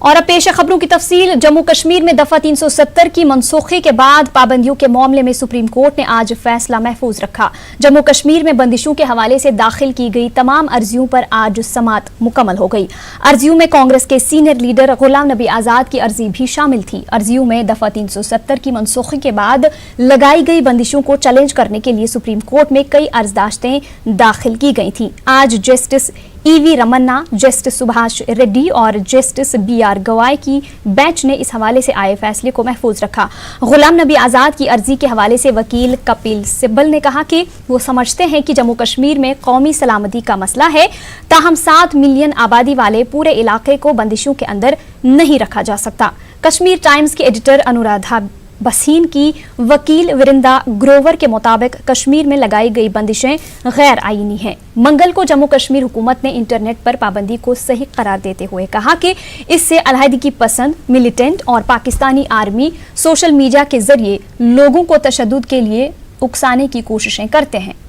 और अब पेश है खबरों की तफसील। जम्मू कश्मीर में दफा 370 की मनसूखी के बाद पाबंदियों के मामले में सुप्रीम कोर्ट ने आज फैसला महफूज रखा। जम्मू कश्मीर में बंदिशों के हवाले से दाखिल की गई तमाम अर्जियों पर आज समाअत मुकम्मल हो गई। अर्जियों में कांग्रेस के सीनियर लीडर गुलाम नबी आजाद की अर्जी भी शामिल थी। अर्जियों में दफा 370 की मनसूखी के बाद लगाई गई बंदिशों को चैलेंज करने के लिए सुप्रीम कोर्ट में कई अर्जदाश्तें दाखिल की गई थी। आज justice EV Ramana, justice Subhash Reddy और जस्टिस BR गवाई की बेंच ने इस हवाले से आए फैसले को महफूज रखा। गुलाम नबी आजाद की अर्जी के हवाले से वकील कपिल सिब्बल ने कहा कि वो समझते हैं कि जम्मू कश्मीर में कौमी सलामती का मसला है, ताहम 7 मिलियन आबादी वाले पूरे इलाके को बंदिशों के अंदर नहीं रखा जा सकता। कश्मीर टाइम्स के एडिटर अनुराधा बसीन की वकील विरिंदा ग्रोवर के मुताबिक कश्मीर में लगाई गई बंदिशें गैर आईनी हैं। मंगल को जम्मू कश्मीर हुकूमत ने इंटरनेट पर पाबंदी को सही करार देते हुए कहा कि इससे अलहदगी पसंद, मिलिटेंट और पाकिस्तानी आर्मी सोशल मीडिया के जरिए लोगों को तशद्दुद के लिए उकसाने की कोशिशें करते हैं।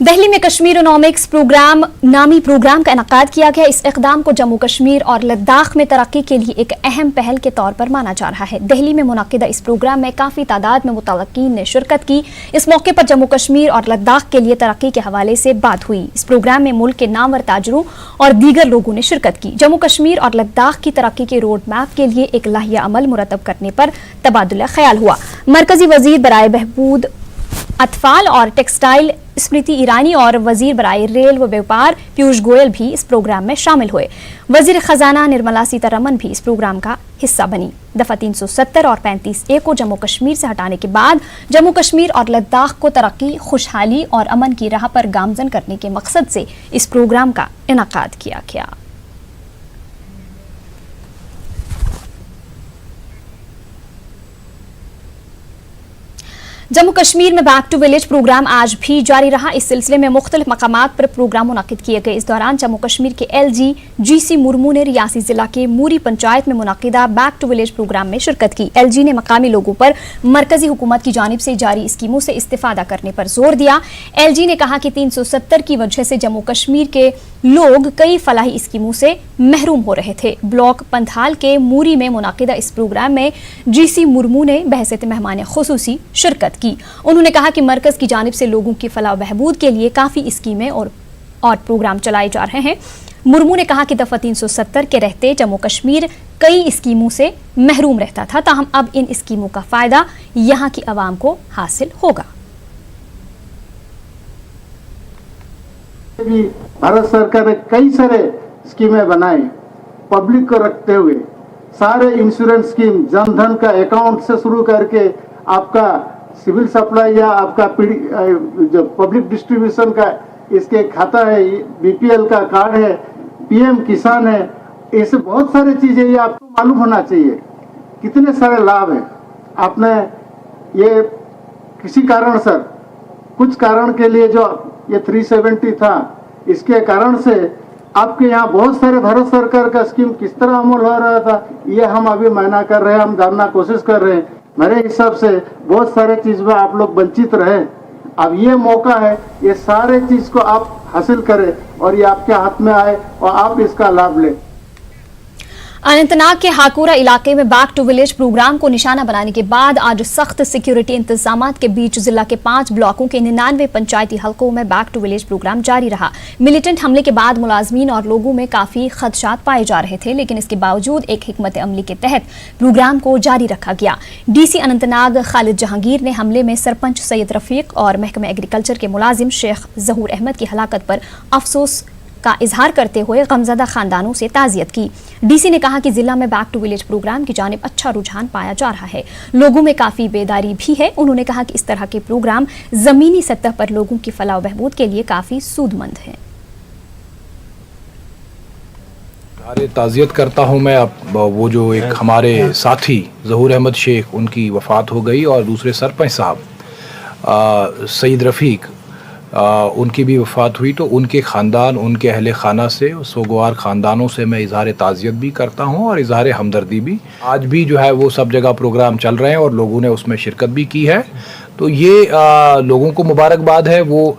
दिल्ली में कश्मीरोनॉमिक्स प्रोग्राम नामी प्रोग्राम का इनकाद किया गया। इस इक़दाम को जम्मू कश्मीर और लद्दाख में तरक्की के लिए एक अहम पहल के तौर पर माना जा रहा है। दिल्ली में मुनक्किदा इस प्रोग्राम में काफ़ी तादाद में मुतल्लिकीन ने शिरकत की। इस मौके पर जम्मू कश्मीर और लद्दाख के लिए तरक्की के हवाले से बात हुई। इस प्रोग्राम में मुल्क के नामवर ताजरों और दीगर लोगों ने शिरकत की। जम्मू कश्मीर और लद्दाख की तरक्की के रोड मैप के लिए एक लाहिया अमल मुरतब करने पर तबादुला ख्याल हुआ। मरकजी वजीर बराए बहबूद अतफाल और टेक्सटाइल स्मृति ईरानी और वजीर बराए रेल व व्यापार पीयूष गोयल भी इस प्रोग्राम में शामिल हुए। वजीर खजाना निर्मला सीतारमन भी इस प्रोग्राम का हिस्सा बनी। दफा 370 और 35A को जम्मू कश्मीर से हटाने के बाद जम्मू कश्मीर और लद्दाख को तरक्की, खुशहाली और अमन की राह पर गामजन करने के मकसद से इस प्रोग्राम का इनकाद किया गया। जम्मू कश्मीर में बैक टू विलेज प्रोग्राम आज भी जारी रहा। इस सिलसिले में मुख्तलिफ मकामात पर प्रोग्राम मुनक्किद किए गए। इस दौरान जम्मू कश्मीर के LG GC मुर्मू ने रियासी जिला के मूरी पंचायत में मुनक्किदा बैक टू विलेज प्रोग्राम में शिरकत की। LG ने मकामी लोगों पर मरकजी हुकूमत की जानिब से जारी स्कीमों से इस्तेफादा करने पर जोर दिया। LG ने कहा कि 370 की वजह से जम्मू कश्मीर के लोग कई फलाही स्कीमों से महरूम हो रहे थे। ब्लॉक पंथाल के मूरी में मुनक्किदा इस प्रोग्राम में GC मुर्मू ने बहसत मेहमान खुसूसी शिरकत की। उन्होंने कहा कि मरकज की जानिब से लोगों की फलाह बहबूद के लिए काफ़ी स्कीमें और प्रोग्राम चलाए जा रहे हैं। मुर्मू ने कहा कि दफा 370 के रहते जम्मू कश्मीर कई स्कीमों से महरूम रहता था, ताहम अब इन स्कीमों का फायदा यहाँ की आवाम को हासिल होगा। भारत सरकार ने कई सारे स्कीमें बनाई पब्लिक को रखते हुए। सारे इंश्योरेंस स्कीम, जनधन का अकाउंट से शुरू करके आपका सिविल सप्लाई या आपका जो पब्लिक डिस्ट्रीब्यूशन का इसके खाता है, BPL का कार्ड है, PM किसान है, ऐसे बहुत सारे चीजें ये आपको मालूम होना चाहिए कितने सारे लाभ हैं। आपने ये किसी कारण सर कुछ कारण के लिए जो ये 370 था, इसके कारण से आपके यहाँ बहुत सारे भारत सरकार का स्कीम किस तरह अमल हो रहा था, ये हम अभी मायना कर रहे हैं, हम जानना कोशिश कर रहे हैं। मेरे हिसाब से बहुत सारे चीज में आप लोग वंचित रहे। अब ये मौका है, ये सारे चीज को आप हासिल करें और ये आपके हाथ में आए और आप इसका लाभ लें। अनंतनाग के हाकोरा इलाके में बैक टू विलेज प्रोग्राम को निशाना बनाने के बाद आज सख्त सिक्योरिटी इंतजामात के बीच जिला के 5 ब्लॉकों के 99 पंचायती हलकों में बैक टू विलेज प्रोग्राम जारी रहा। मिलिटेंट हमले के बाद मुलाजमीन और लोगों में काफी खदशात पाए जा रहे थे, लेकिन इसके बावजूद एक हिकमत अमली के तहत प्रोग्राम को जारी रखा गया। DC अनंतनाग खालिद जहांगीर ने हमले में सरपंच सैयद रफीक और महकमा एग्रीकल्चर के मुलाजिम शेख जहूर अहमद की हलाकत पर अफसोस का इजहार करते हुए गमजदा खानदानों से ताज़ियत की। DC ने कहा कि जिला में बैक टू विलेज प्रोग्राम की जानिब अच्छा रुझान पाया जा रहा है, लोगों में काफ़ी बेदारी भी है। उन्होंने कहा कि इस तरह के प्रोग्राम ज़मीनी सतह पर लोगों की फलाह व बहबूद के लिए काफ़ी सूदमंद हैं। ताज़ियत करता हूँ मैं। अब वो जो एक हमारे साथी ज़हूर अहमद शेख, उनकी वफ़ात हो गई और दूसरे सरपंच साहब सईद रफ़ीक, उनकी भी वफ़ात हुई, तो उनके ख़ानदान, उनके अहले खाना से, सोगवार ख़ानदानों से मैं इज़हार ताज़ियत भी करता हूँ और इज़हार हमदर्दी भी। आज भी जो है वो सब जगह प्रोग्राम चल रहे हैं और लोगों ने उसमें शिरकत भी की है। तो ये लोगों को मुबारकबाद है, वो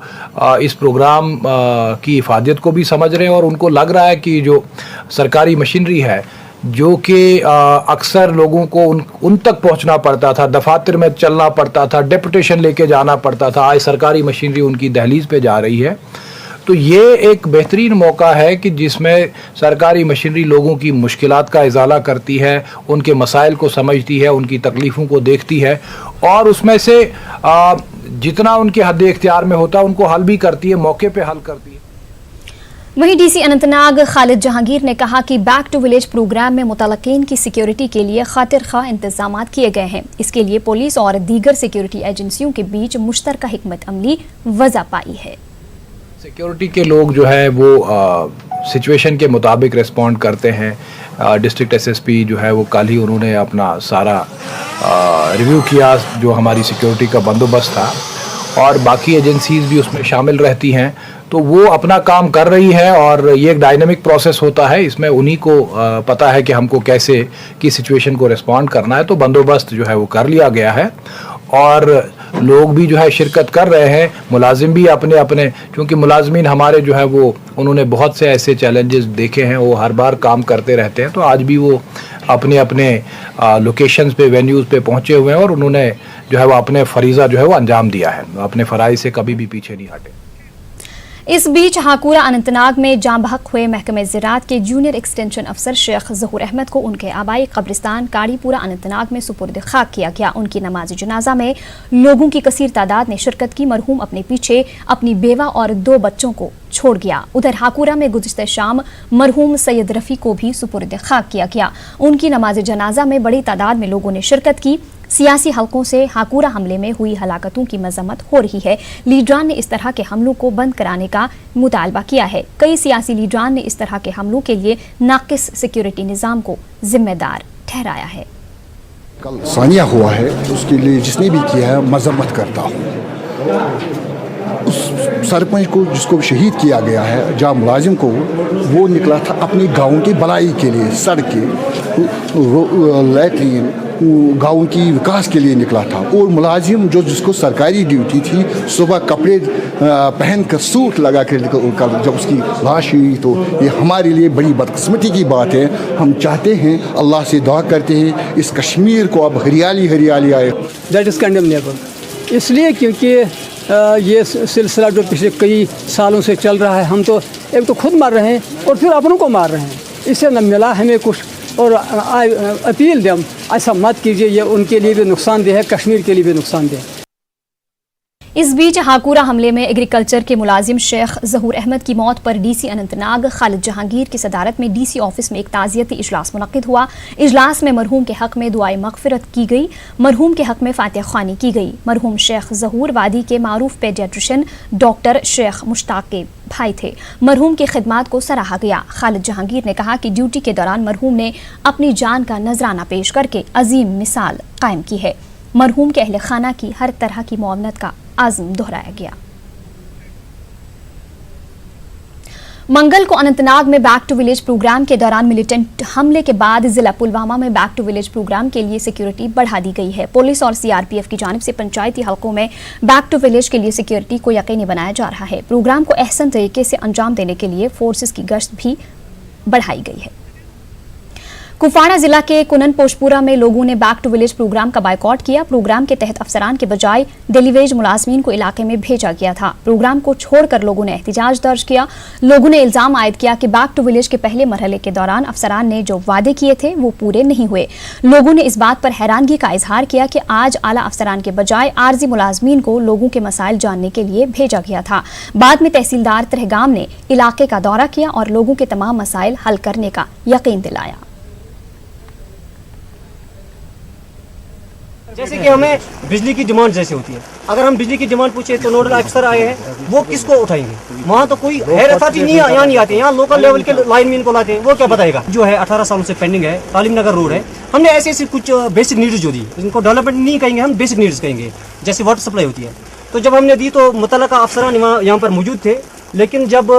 इस प्रोग्राम की इफादियत को भी समझ रहे हैं और उनको लग रहा है कि जो सरकारी मशीनरी है जो कि अक्सर लोगों को उन तक पहुंचना पड़ता था, दफातर में चलना पड़ता था, डेपुटेशन लेके जाना पड़ता था, आज सरकारी मशीनरी उनकी दहलीज पे जा रही है। तो ये एक बेहतरीन मौका है कि जिसमें सरकारी मशीनरी लोगों की मुश्किलात का इजाला करती है, उनके मसाइल को समझती है, उनकी तकलीफ़ों को देखती है और उसमें से जितना उनके हद इख्तियार में होता है उनको हल भी करती है, मौके पे हल करती है। वहीं डीसी अनंतनाग खालिद जहांगीर ने कहा कि बैक टू विलेज प्रोग्राम में मुतलकीन की सिक्योरिटी के लिए खातिर खा इंतजाम किए गए हैं। इसके लिए पुलिस और दीगर सिक्योरिटी एजेंसियों के बीच मुश्तरका हिकमत अमली वज़ा पाई है। सिक्योरिटी के लोग जो है वो सिचुएशन के मुताबिक रिस्पॉन्ड करते हैं। डिस्ट्रिक्ट एसएसपी जो है वो कल ही उन्होंने अपना सारा रिव्यू किया जो हमारी सिक्योरिटी का बंदोबस्त था और बाकी एजेंसीज भी उसमें शामिल रहती हैं, तो वो अपना काम कर रही है और ये एक डायनेमिक प्रोसेस होता है। इसमें उन्हीं को पता है कि हमको कैसे की सिचुएशन को रिस्पॉन्ड करना है, तो बंदोबस्त जो है वो कर लिया गया है और लोग भी जो है शिरकत कर रहे हैं, मुलाजिम भी अपने अपने, क्योंकि मुलाजमीन हमारे जो है वो उन्होंने बहुत से ऐसे चैलेंजेस देखे हैं, वो हर बार काम करते रहते हैं, तो आज भी वो अपने अपने लोकेशंस पे, वेन्यूज़ पे पहुंचे हुए हैं और उन्होंने जो है वो अपने फरीज़ा जो है वो अंजाम दिया है, अपने फ़राइज़ से कभी भी पीछे नहीं हटे। इस बीच हाकुरा अनंतनाग में जाँ बहक हुए महकमे ज़राअत के जूनियर एक्सटेंशन अफसर शेख ज़हूर अहमद को उनके आबाई कब्रिस्तान काड़ीपुरा अनंतनाग में सुपुर्द खाक किया गया। उनकी नमाज जनाजा में लोगों की कसीर तादाद ने शिरकत की। मरहूम अपने पीछे अपनी बेवा और 2 बच्चों को छोड़ गया। उधर हाकुरा में गुज़िश्ता शाम मरहूम सैयद रफ़ी को भी सुपुर्द खाक किया गया। उनकी नमाज जनाजा में बड़ी तादाद में लोगों ने शिरकत की। सियासी हलकों से हाकुरा हमले में हुई हलाकतों की मजम्मत हो रही है। लीडरान ने इस तरह के हमलों को बंद कराने का मुतालबा किया है। कई सियासी लीडरान ने इस तरह के हमलों के लिए नाकिस सिक्योरिटी निज़ाम को जिम्मेदार ठहराया है। कल सानिया हुआ है, उसके लिए जिसने भी किया है मजम्मत करता हूँ। उस सरपंच को जिसको शहीद किया गया है, जहाँ मुलाजिम को, वो निकला था अपने गाँव की भलाई के लिए, सड़कें, लैट्रीन, गाँव की विकास के लिए निकला था। और मुलाजिम जो जिसको सरकारी ड्यूटी थी, सुबह कपड़े पहन कर सूट लगा कर जब उसकी लाश हुई, तो ये हमारे लिए बड़ी बदकिस्मती की बात है। हम चाहते हैं, अल्लाह से दुआ करते हैं, इस कश्मीर को अब हरियाली हरियाली आए। दैट इज़ कंडेमनेबल, इसलिए क्योंकि ये सिलसिला जो पिछले कई सालों से चल रहा है, हम तो एक तो खुद मार रहे हैं और फिर अपनों को मार रहे हैं, इससे न मिला हमें कुछ। और अपील दें, ऐसा मत कीजिए, ये उनके लिए भी नुकसानदेह है, कश्मीर के लिए भी नुकसानदेह है। इस बीच हाकुरा हमले में एग्रीकल्चर के मुलाजिम शेख ज़हूर अहमद की मौत पर डीसी अनंतनाग खालिद जहांगीर की सदारत में डीसी ऑफिस में एक ताज़ियती इजलास मुनक्किद हुआ। इजलास में मरहूम के हक में दुआए मगफिरत की गई, मरहूम के हक में फातिहा ख्वानी की गई। मरहूम शेख ज़हूर वादी के मारूफ पेडियाट्रिशियन डॉक्टर शेख मुश्ताक के भाई थे। मरहूम की खिदमात को सराहा गया। खालिद जहांगीर ने कहा कि ड्यूटी के दौरान मरहूम ने अपनी जान का नजराना पेश करके अजीम मिसाल कायम की है। मरहूम के अहले खाना की हर तरह की मुआवनत का आज़म दोहराया गया। मंगल को अनंतनाग में बैक टू विलेज प्रोग्राम के दौरान मिलिटेंट हमले के बाद जिला पुलवामा में बैक टू विलेज प्रोग्राम के लिए सिक्योरिटी बढ़ा दी गई है। पुलिस और सीआरपीएफ की जानिब से पंचायती हलकों में बैक टू विलेज के लिए सिक्योरिटी को यकीनी बनाया जा रहा है। प्रोग्राम को अहसन तरीके से अंजाम देने के लिए फोर्सेस की गश्त भी बढ़ाई गई है। कुपवाड़ा जिला के कुनन पोशपुरा में लोगों ने बैक टू विलेज प्रोग्राम का बायकॉट किया। प्रोग्राम के तहत अफसरान के बजाय डेलीवेज मुलाजमीन को इलाके में भेजा गया था। प्रोग्राम को छोड़कर लोगों ने एहतिजाज दर्ज किया। लोगों ने इल्जाम आयद किया कि बैक टू विलेज के पहले मरहले के दौरान अफसरान ने जो वादे किए थे वो पूरे नहीं हुए। लोगों ने इस बात पर हैरानगी का इजहार किया कि आज आला अफसरान के बजाय आरजी मुलाजमीन को लोगों के मसाइल जानने के लिए भेजा गया था। बाद में तहसीलदार तहगाम ने इलाके का दौरा किया और लोगों के तमाम मसाइल हल करने का यकीन दिलाया। जैसे कि हमें बिजली की डिमांड जैसे होती है, अगर हम बिजली की डिमांड पूछे तो नोडल अफसर आए हैं, वो किसको उठाएंगे? वहाँ तो कोई हेड अथॉरिटी नहीं, यहाँ नहीं आते, यहाँ लोकल लेवल के लाइनमैन को लाते हैं, वो क्या बताएगा? जो है 18 सालों से पेंडिंग है, तालीम नगर रोड है। हमने ऐसे ऐसे कुछ बेसिक नीड्स जो दी, इनको डेवलपमेंट नहीं कहेंगे, हम बेसिक नीड्स कहेंगे, जैसे वाटर सप्लाई होती है। तो जब हमने दी तो मुतल्लिका अफसरान यहाँ पर मौजूद थे, लेकिन जब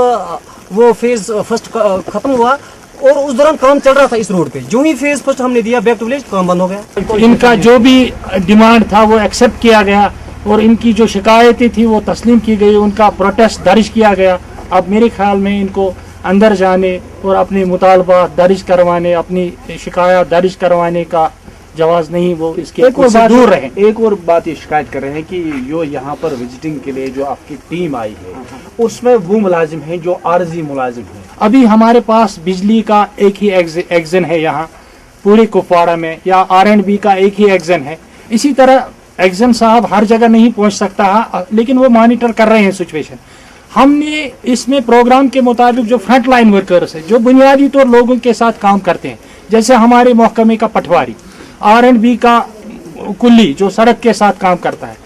वो फेज़ फर्स्ट ख़त्म हुआ और उस दौरान काम चल रहा था इस रोड पे, जो ही फेज फर्स्ट हमने दिया बैक टू विलेज, काम बंद हो गया। इनका जो भी डिमांड था वो एक्सेप्ट किया गया, और इनकी जो शिकायतें थी वो तस्लीम की गई, उनका प्रोटेस्ट दर्ज किया गया। अब मेरे ख्याल में इनको अंदर जाने और अपने मुतालबा दर्ज करवाने, अपनी शिकायत दर्ज करवाने का जवाज नहीं, वो इसके से दूर रहे। एक और बात ये शिकायत कर रहे हैं कि जो यहाँ पर विजिटिंग के लिए जो आपकी टीम आई है उसमें वो मुलाजिम हैं जो आर्जी मुलाजिम हैं। अभी हमारे पास बिजली का एक ही एक्शन है यहाँ पूरे कुपवाड़ा में, या R&B का एक ही एक्शन है। इसी तरह एक्शन साहब हर जगह नहीं पहुँच सकता है, लेकिन वो मॉनिटर कर रहे हैं सिचुएशन। हमने इसमें प्रोग्राम के मुताबिक जो फ्रंट लाइन वर्कर्स हैं, जो बुनियादी तौर लोगों के साथ काम करते हैं, जैसे हमारे महकमे का पटवारी, R&B का कुल्ली जो सड़क के साथ काम करता है,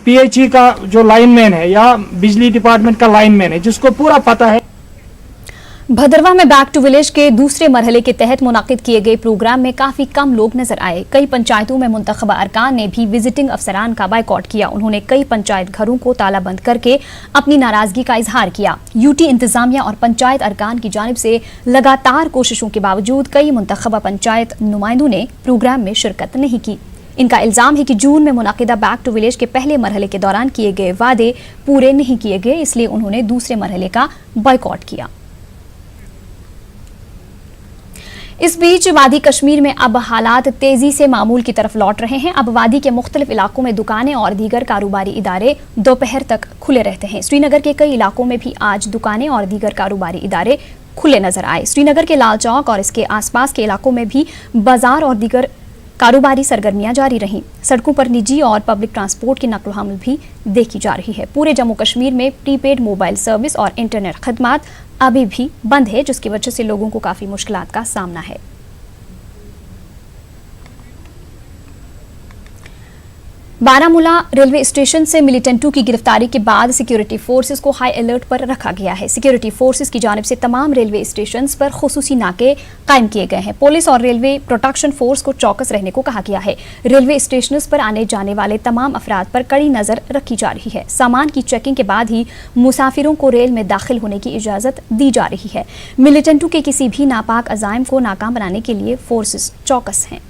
PHE का जो लाइनमैन है या बिजली डिपार्टमेंट का लाइनमैन है, जिसको पूरा पता है। भदरवा में बैक टू विलेज के दूसरे मरहले के तहत मुनाकिद किए गए प्रोग्राम में काफी कम लोग नजर आए। कई पंचायतों में मुंतखबा अरकान ने भी विजिटिंग अफसरान का बायकॉट किया। उन्होंने कई पंचायत घरों को तालाबंद करके अपनी नाराजगी का इजहार किया। यूटी इंतजामिया और पंचायत अरकान की जानिब से लगातार कोशिशों के बावजूद कई मुंतखबा पंचायत नुमाइंदों ने प्रोग्राम में शिरकत नहीं की। इनका इल्जाम है कि जून में मुनाकिदा बैक टू विलेज के पहले मरहले के दौरान किए गए वादे पूरे नहीं किए गए, इसलिए उन्होंने दूसरे मरहले का बायकॉट किया। इस बीच वादी कश्मीर में अब हालात तेजी से मामूल की तरफ लौट रहे हैं। अब वादी के मुख्तलिफ इलाकों में दुकानें और दीगर कारोबारी इदारे दोपहर तक खुले रहते हैं। श्रीनगर के कई इलाकों में भी आज दुकानें और दीगर कारोबारी इदारे खुले नजर आए। श्रीनगर के लाल चौक और इसके आसपास के इलाकों में भी बाजार और दीगर कारोबारी सरगर्मियां जारी रहीं। सड़कों पर निजी और पब्लिक ट्रांसपोर्ट की नकल हमल भी देखी जा रही है। पूरे जम्मू कश्मीर में प्रीपेड मोबाइल सर्विस और इंटरनेट खदमात अभी भी बंद है, जिसकी वजह से लोगों को काफी मुश्किलात का सामना है। बारामूला रेलवे स्टेशन से मिलिटेंटों की गिरफ्तारी के बाद सिक्योरिटी फोर्सेस को हाई अलर्ट पर रखा गया है। सिक्योरिटी फोर्सेस की जानिब से तमाम रेलवे स्टेशन पर खुसूसी नाके कायम किए गए हैं। पुलिस और रेलवे प्रोटेक्शन फोर्स को चौकस रहने को कहा गया है। रेलवे स्टेशन पर आने जाने वाले तमाम अफराद पर कड़ी नजर रखी जा रही है। सामान की चेकिंग के बाद ही मुसाफिरों को रेल में दाखिल होने की इजाजत दी जा रही है। मिलिटेंटों के किसी भी नापाक अजाइम को नाकाम बनाने के लिए फोर्सेस चौकस हैं।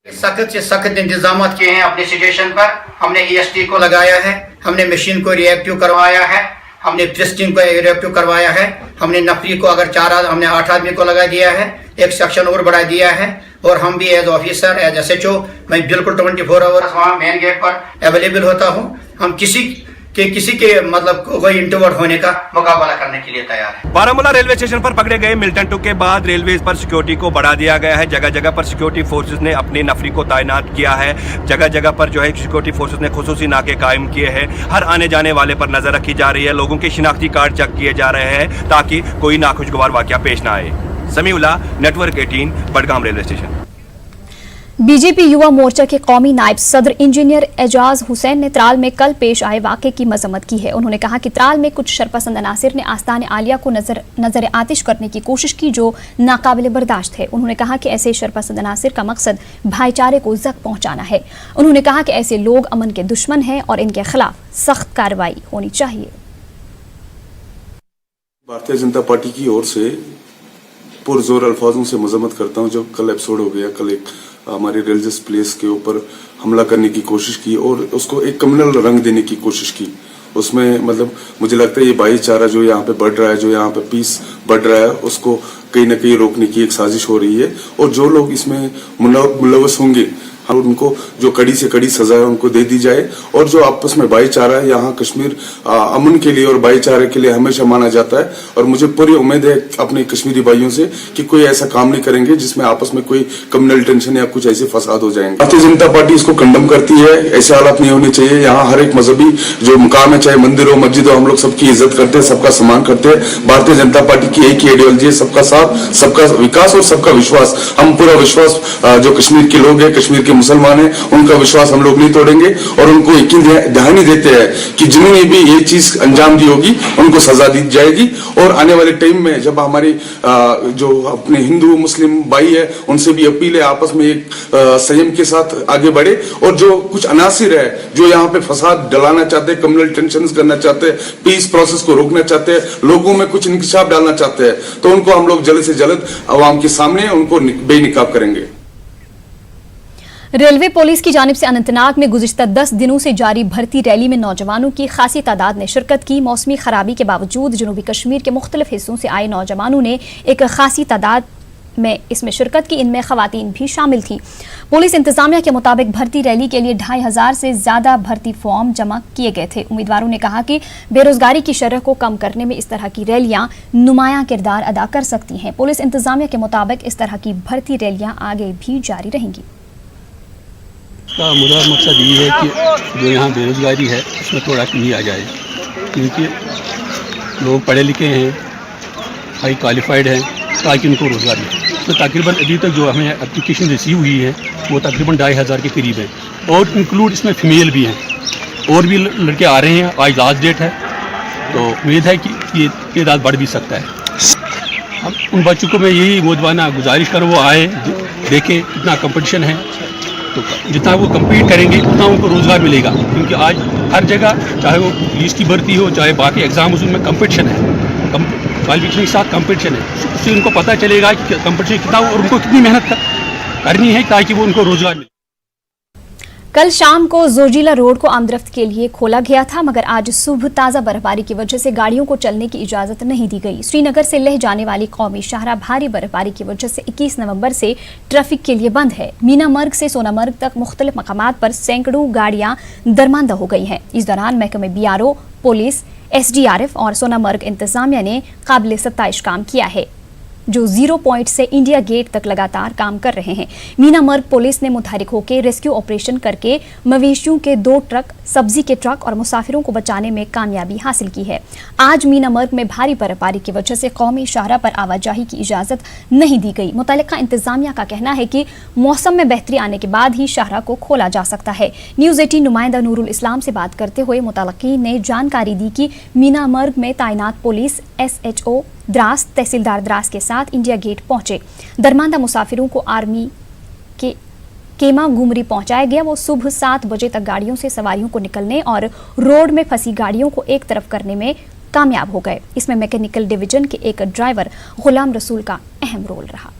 सख्त से सख्त इंतजाम किए हैं अपने स्टेशन पर। हमने EST को लगाया है, हमने मशीन को रिएक्टिव करवाया है, हमने प्रिस्टिंग को रिएक्टिव करवाया है, हमने नफरी को अगर 8 आदमी को लगा दिया है, एक सेक्शन और बढ़ा दिया है। और हम भी एज ऑफिसर एज SHO मैं बिल्कुल 24 आवर्स वहाँ मेन गेट पर अवेलेबल होता हूँ। हम किसी के मतलब कोई इंट्रोवर्ट होने का मुकाबला करने के लिए तैयार है। बारामूला रेलवे स्टेशन पर पकड़े गए मिलिटेंटों के बाद रेलवे पर सिक्योरिटी को बढ़ा दिया गया है। जगह जगह पर सिक्योरिटी फोर्सेस ने अपनी नफरी को तैनात किया है। जगह जगह पर जो है सिक्योरिटी फोर्सेस ने खुसूसी नाके कायम किए हैं। हर आने जाने वाले पर नजर रखी जा रही है। लोगों के शिनाख्ती कार्ड चेक किए जा रहे हैं ताकि कोई नाखुशगवार वाकया पेश ना आए। Samiullah, network 18, Budgam railway station. BJP Yuva Morcha के कौमी नायब सदर इंजीनियर एजाज हुसैन ने त्राल में कल पेश आए वाक़े की मजम्मत की है। उन्होंने कहा कि त्राल में कुछ शरपसंद अनासिर ने आस्तान आलिया को नजर आतिश करने की कोशिश की, जो नाकाबिल बर्दाश्त है। उन्होंने कहा कि ऐसे शरपसंद अनासिर का मकसद भाईचारे को जख्म पहुंचाना है। उन्होंने कहा कि ऐसे लोग अमन के दुश्मन हैं और इनके खिलाफ सख्त कार्रवाई होनी चाहिए। भारतीय जनता पार्टी की ओर से पुरजोर अल्फाजों से मजम्मत करता हूँ। जो कल एपिसोड हो गया, कल एक हमारे रिलीजियस प्लेस के ऊपर हमला करने की कोशिश की और उसको एक कम्युनल रंग देने की कोशिश की। उसमें मतलब मुझे लगता है ये भाईचारा जो यहाँ पे बढ़ रहा है, जो यहाँ पे पीस बढ़ रहा है, उसको कहीं ना कहीं रोकने की एक साजिश हो रही है। और जो लोग इसमें मुलव्वस होंगे हम उनको जो कड़ी से कड़ी सजा है उनको दे दी जाए। और जो आपस में भाईचारा है, यहाँ कश्मीर अमन के लिए और भाईचारे के लिए हमेशा माना जाता है। और मुझे पूरी उम्मीद है अपने कश्मीरी भाइयों से कि कोई ऐसा काम नहीं करेंगे जिसमें आपस में कोई कम्युनल टेंशन या कुछ ऐसे फसाद हो जाएंगे। भारतीय जनता पार्टी इसको कंडम करती है। ऐसे हालात नहीं होने चाहिए। यहाँ हर एक मजहबी जो मुकाम है, चाहे मंदिर हो मस्जिद हो, हम लोग सबकी इज्जत करते हैं, सबका सम्मान करते हैं। भारतीय जनता पार्टी की एक ही आइडियोलॉजी है, सबका साथ, सबका विकास और सबका विश्वास। हम पूरा विश्वास जो कश्मीर के लोग हैं, कश्मीर के मुसलमान हैं, उनका विश्वास हम लोग नहीं तोड़ेंगे। और उनको यकीन दहानी देते हैं कि जिन्होंने भी ये चीज अंजाम दी होगी उनको सजा दी जाएगी। और आने वाले टाइम में जब हमारे जो अपने हिंदू मुस्लिम भाई है उनसे भी अपील है आपस में एक संयम के साथ आगे बढ़े। और जो कुछ अनासिर है जो यहाँ पे फसाद डलाना चाहते हैं, कम्युनल टेंशन करना चाहते हैं, पीस प्रोसेस को रोकना चाहते हैं, लोगों में कुछ इंकशाफ डालना चाहते हैं, तो उनको हम लोग जल्द से जल्द अवाम के सामने उनको बेनिकाब करेंगे। रेलवे पुलिस की जानिब से अनंतनाग में गुज़िश्ता 10 दिनों से जारी भर्ती रैली में नौजवानों की खासी तादाद ने शिरकत की। मौसमी खराबी के बावजूद जनूबी कश्मीर के मुख्तलिफ हिस्सों से आए नौजवानों ने एक खासी तादाद में इसमें शिरकत की। इनमें खवातीन भी शामिल थीं। पुलिस इंतजामिया के मुताबिक भर्ती रैली के लिए 2500 से ज्यादा भर्ती फॉर्म जमा किए गए थे। उम्मीदवारों ने कहा कि बेरोजगारी की शरह को कम करने में इस तरह की रैलियां नुमायां किरदार अदा कर सकती हैं। पुलिस इंतजामिया के मुताबिक इस तरह की भर्ती रैलियां आगे भी जारी रहेंगी। इसका मुद्दा मकसद ये है कि जो यहाँ बेरोजगारी है उसमें थोड़ा कमी आ जाए, क्योंकि लोग पढ़े लिखे हैं, हाई क्वालिफाइड हैं, ताकि उनको रोज़गार मिले। तो तकरीबन अभी तक जो हमें एप्लीकेशन रिसीव हुई है वो तकरीबन 2500 के करीब है, और इंक्लूड इसमें फ़ीमेल भी हैं, और भी लड़के आ रहे हैं। आज लास्ट डेट है, तो उम्मीद है कि ये तादाद बढ़ भी सकता है। हम उन बच्चों को मैं यही मोजबाना गुजारिश करूँ वो आए, देखें कितना कंपटीशन है, तो जितना वो कम्पीट करेंगे उतना उनको रोज़गार मिलेगा। क्योंकि आज हर जगह चाहे वो पुलिस की भर्ती हो, चाहे बाकी एग्ज़ाम हो, उसमें कंपटीशन है, क्वालिफिकेशन के साथ कंपटीशन है। उससे उनको पता चलेगा कि कंपटीशन कितना और उनको कितनी मेहनत करनी है ताकि वो उनको रोज़गार मिले। कल शाम को जोजिला रोड को आमदरफ्त के लिए खोला गया था, मगर आज सुबह ताज़ा बर्फबारी की वजह से गाड़ियों को चलने की इजाज़त नहीं दी गई। श्रीनगर से लेह जाने वाली कौमी शाहराह भारी बर्फबारी की वजह से 21 नवंबर से ट्रैफिक के लिए बंद है। मीनामर्ग से सोनामर्ग तक मुख्तलिफ मकामात पर सैकड़ों गाड़ियां दरमांदा हो गई हैं। इस दौरान महकमे BRO, पुलिस, SDRF और सोनामर्ग इंतजामिया ने काबिल सत्ताइश काम किया है, जो 0 पॉइंट से इंडिया गेट तक लगातार काम कर रहे हैं। मीनामर्ग पुलिस ने मुतहरिक होकर रेस्क्यू ऑपरेशन करके मवेशियों के 2 ट्रक, सब्जी के ट्रक और मुसाफिरों को बचाने में कामयाबी हासिल की है। आज मीनामर्ग में भारी बर्फबारी की वजह से कौमी शाहराह पर आवाजाही की इजाजत नहीं दी गई। मुतल्लिका इंतजामिया का कहना है कि मौसम में बेहतरी आने के बाद ही शाहराह को खोला जा सकता है। न्यूज़ 18 नुमाइंदा नूरुल इस्लाम से बात करते हुए मुतल्लिकीन ने जानकारी दी कि मीनामर्ग में तैनात पुलिस, SHO द्रास, तहसीलदार द्रास के साथ इंडिया गेट पहुंचे। दरमांदा मुसाफिरों को आर्मी के केमा गुमरी पहुंचाया गया। वो सुबह 7 बजे तक गाड़ियों से सवारियों को निकलने और रोड में फंसी गाड़ियों को एक तरफ करने में कामयाब हो गए। इसमें मैकेनिकल डिवीजन के एक ड्राइवर गुलाम रसूल का अहम रोल रहा।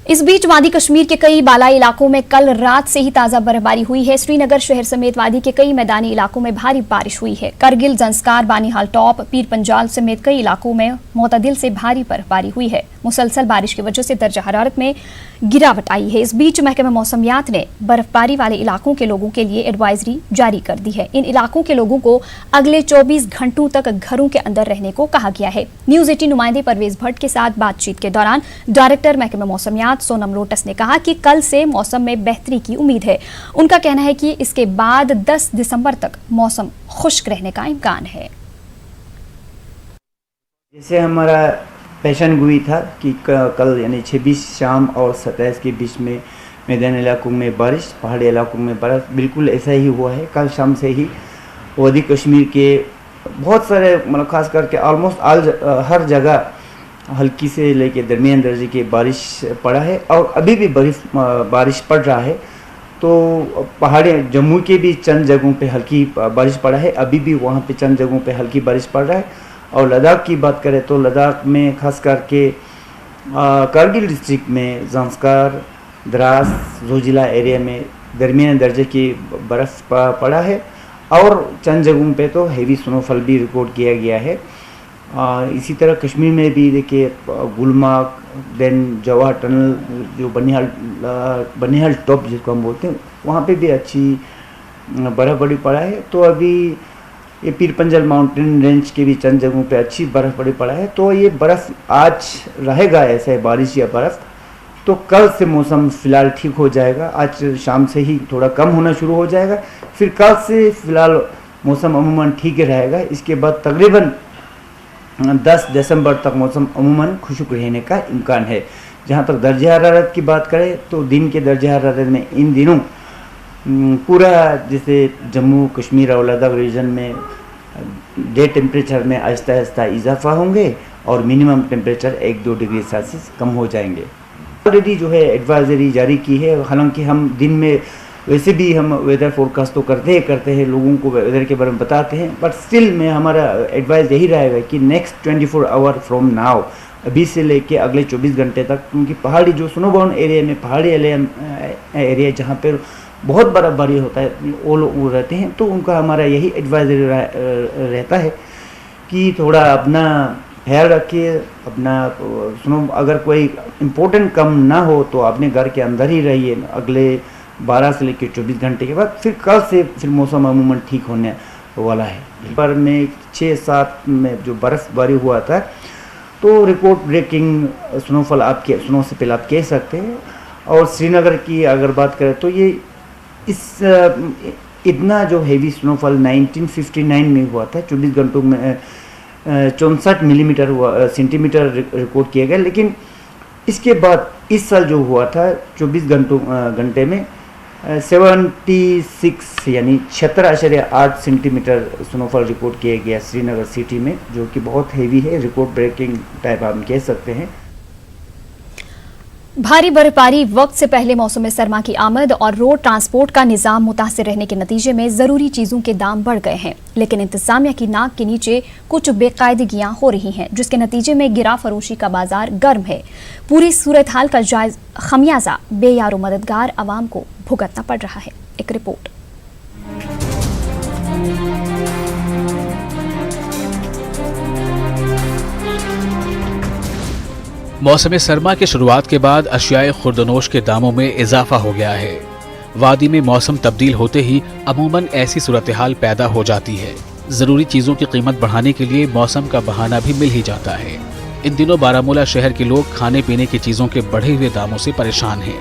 इस बीच वादी कश्मीर के कई बालाई इलाकों में कल रात से ही ताज़ा बर्फबारी हुई है। श्रीनगर शहर समेत वादी के कई मैदानी इलाकों में भारी बारिश हुई है। करगिल, जंस्कार, बानीहाल टॉप, पीर पंजाल समेत कई इलाकों में मोतदिल से भारी बर्फबारी हुई है। मुसलसल बारिश की वजह से दर्जा हरारत में गिरावट आई है। इस बीच महकमा मौसमियात ने बर्फबारी वाले इलाकों के लोगों के लिए एडवाइजरी जारी कर दी है। इन इलाकों के लोगों को अगले 24 घंटों तक घरों के अंदर रहने को कहा गया है। न्यूज़ 18 नुमाइंदे परवेज भट्ट के साथ बातचीत के दौरान डायरेक्टर महकमा मौसमियात सोनम लोटस ने कहा कि कल से मौसम में बेहतरी की उम्मीद है। उनका कहना है कि इसके बाद 10 दिसंबर तक मौसम खुश्क रहने का इम्कान है। जैसे हमारा पेशन गोई था कि कल यानी 26 शाम और 27 के बीच में मैदानी इलाकों में बारिश, पहाड़ी इलाकों में बर्फ, बिल्कुल ऐसा ही हुआ है। कल शाम से ही वादी कश्मीर के बहुत सारे मतलब खास करके ऑलमोस्ट हर जगह हल्की से लेके दरमियान दर्जे की बारिश पड़ा है, और अभी भी बारिश पड़ रहा है। तो पहाड़ी जम्मू के भी चंद जगहों पे हल्की बारिश पड़ा है, अभी भी वहाँ पे चंद जगहों पे हल्की बारिश पड़ रहा है। और लद्दाख की बात करें तो लद्दाख में खास करके कारगिल डिस्ट्रिक्ट में जंस्कार, द्रास, जोजिला एरिया में दरमियाने दर्जे की बर्फ़ पड़ा है, और चंद जगहों पे तो हेवी स्नोफॉल भी रिकॉर्ड किया गया है। इसी तरह कश्मीर में भी देखिए गुलमार्ग, देन जवाहर टनल, जो बनिहाल टॉप जिसको हम बोलते हैं, वहाँ पे भी अच्छी बर्फ़बारी पड़ा है। तो अभी ये पीर पंजल माउंटेन रेंज के भी चंद जगहों पे अच्छी बर्फ़बारी पड़ा है। तो ये बर्फ़ आज रहेगा ऐसे बारिश या बर्फ़, तो कल से मौसम फ़िलहाल ठीक हो जाएगा। आज शाम से ही थोड़ा कम होना शुरू हो जाएगा, फिर कल से फ़िलहाल मौसम अमूमन ठीक ही रहेगा। इसके बाद तकरीबन 10 दिसंबर तक मौसम अमूमन खुशक रहने का इम्कान है। जहाँ तक दर्जा हरारत की बात करें तो दिन के दर्जा हरारत में इन दिनों पूरा जैसे जम्मू कश्मीर और लद्दाख रीजन में डे टेम्परेचर में आहिस्ता आहिस्ता इजाफा होंगे, और मिनिमम टेम्परेचर 1-2 डिग्री सेल्सियस कम हो जाएंगे। ऑलरेडी जो है एडवाइजरी जारी की है, हालांकि हम दिन में वैसे भी हम वेदर फोरकास्ट तो करते हैं, लोगों को वेदर के बारे में बताते हैं, बट स्टिल में हमारा एडवाइस यही रहेगा कि नेक्स्ट 24 आवर फ्रॉम नाउ, अभी से लेके अगले 24 घंटे तक, क्योंकि पहाड़ी जो स्नोबाउंड एरिया में, पहाड़ी एरिया जहाँ पर बहुत बर्फबारी होता है, वो लोग रहते हैं, तो उनका हमारा यही एडवाइजरी रहता है कि थोड़ा अपना ख्याल रखिए, अपना सुनो, अगर कोई इम्पोर्टेंट काम ना हो तो अपने घर के अंदर ही रहिए अगले 12 से लेकर 24 घंटे के बाद। फिर कल से फिर मौसम अमूमन ठीक होने वाला है। पर में 6-7 में जो बर्फबारी हुआ था, तो रिकॉर्ड ब्रेकिंग स्नोफॉल आपके स्नो से पहले आप कह सकते हैं। और श्रीनगर की अगर बात करें तो ये इतना जो हेवी स्नोफॉल 1959 में हुआ था, 24 घंटों में 64 मिलीमीटर सेंटीमीटर रिकॉर्ड किया गया। लेकिन इसके बाद इस साल जो हुआ था 24 घंटे में 76 यानी 76.8 सेंटीमीटर स्नोफॉल रिकॉर्ड किया गया श्रीनगर सिटी में, जो कि बहुत हेवी है, रिकॉर्ड ब्रेकिंग टाइप हम कह सकते हैं। भारी बर्फबारी, वक्त से पहले मौसम सरमा की आमद और रोड ट्रांसपोर्ट का निजाम मुतासिर रहने के नतीजे में जरूरी चीजों के दाम बढ़ गए हैं। लेकिन इंतजामिया की नाक के नीचे कुछ बेकायदगियां हो रही हैं, जिसके नतीजे में गिरा फरोशी का बाजार गर्म है। पूरी सूरत हाल का खमियाजा बेयारो मददगार आवाम को भुगतना पड़ रहा है। एक रिपोर्ट। मौसम सरमा के शुरुआत के बाद अशियाए खुर्दनोश के दामों में इजाफा हो गया है। वादी में मौसम तब्दील होते ही अमूमन ऐसी सूरत हाल पैदा हो जाती है। जरूरी चीजों की कीमत बढ़ाने के लिए मौसम का बहाना भी मिल ही जाता है। इन दिनों बारामूला शहर के लोग खाने पीने की चीजों के बढ़े हुए दामों से परेशान हैं।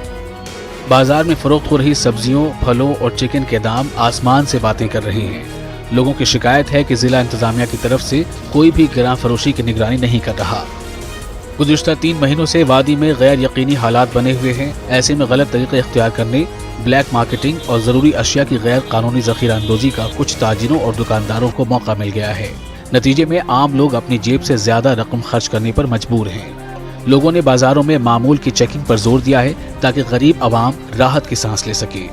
बाजार में फरोख्त हो रही सब्जियों, फलों और चिकन के दाम आसमान से बातें कर रहे हैं। लोगों की शिकायत है कि जिला इंतजामिया की तरफ से कोई भी गिरां फरोशी की निगरानी नहीं कर रहा। गुज़िश्ता 3 महीनों से वादी में गैर यकीनी हालात बने हुए हैं। ऐसे में गलत तरीके इख्तियार करने, ब्लैक मार्केटिंग और ज़रूरी अशिया की गैर कानूनी ज़ख़ीरा अंदोज़ी का कुछ ताजिरों और दुकानदारों को मौका मिल गया है। नतीजे में आम लोग अपनी जेब से ज़्यादा रकम खर्च करने पर मजबूर हैं। लोगों ने बाज़ारों में मामूल की चेकिंग पर जोर दिया है ताकि गरीब आवाम राहत की सांस ले सके।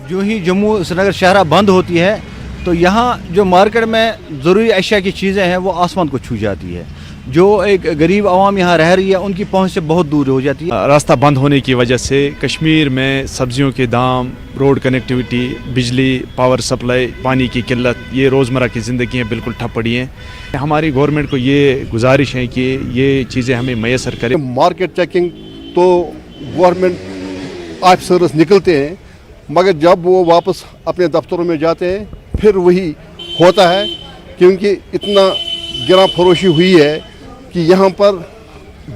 जो ही जम्मू श्रीनगर शहरा बंद होती है तो यहाँ जो मार्केट में ज़रूरी अशिया की चीज़ें हैं वो आसमान को छू जाती है। जो एक गरीब आवाम यहाँ रह रही है उनकी पहुँच से बहुत दूर हो जाती है। रास्ता बंद होने की वजह से कश्मीर में सब्जियों के दाम, रोड कनेक्टिविटी, बिजली, पावर सप्लाई, पानी की किल्लत, ये रोज़मर्रा की ज़िंदगी है बिल्कुल ठप पड़ी हैं। हमारी गवर्नमेंट को ये गुजारिश है कि ये चीज़ें हमें मैसर करें। मार्केट चेकिंग तो गवर्नमेंट ऑफिसर्स निकलते हैं, मगर जब वो वापस अपने दफ्तरों में जाते हैं फिर वही होता है, क्योंकि इतना गिरा फरोशी हुई है कि यहाँ पर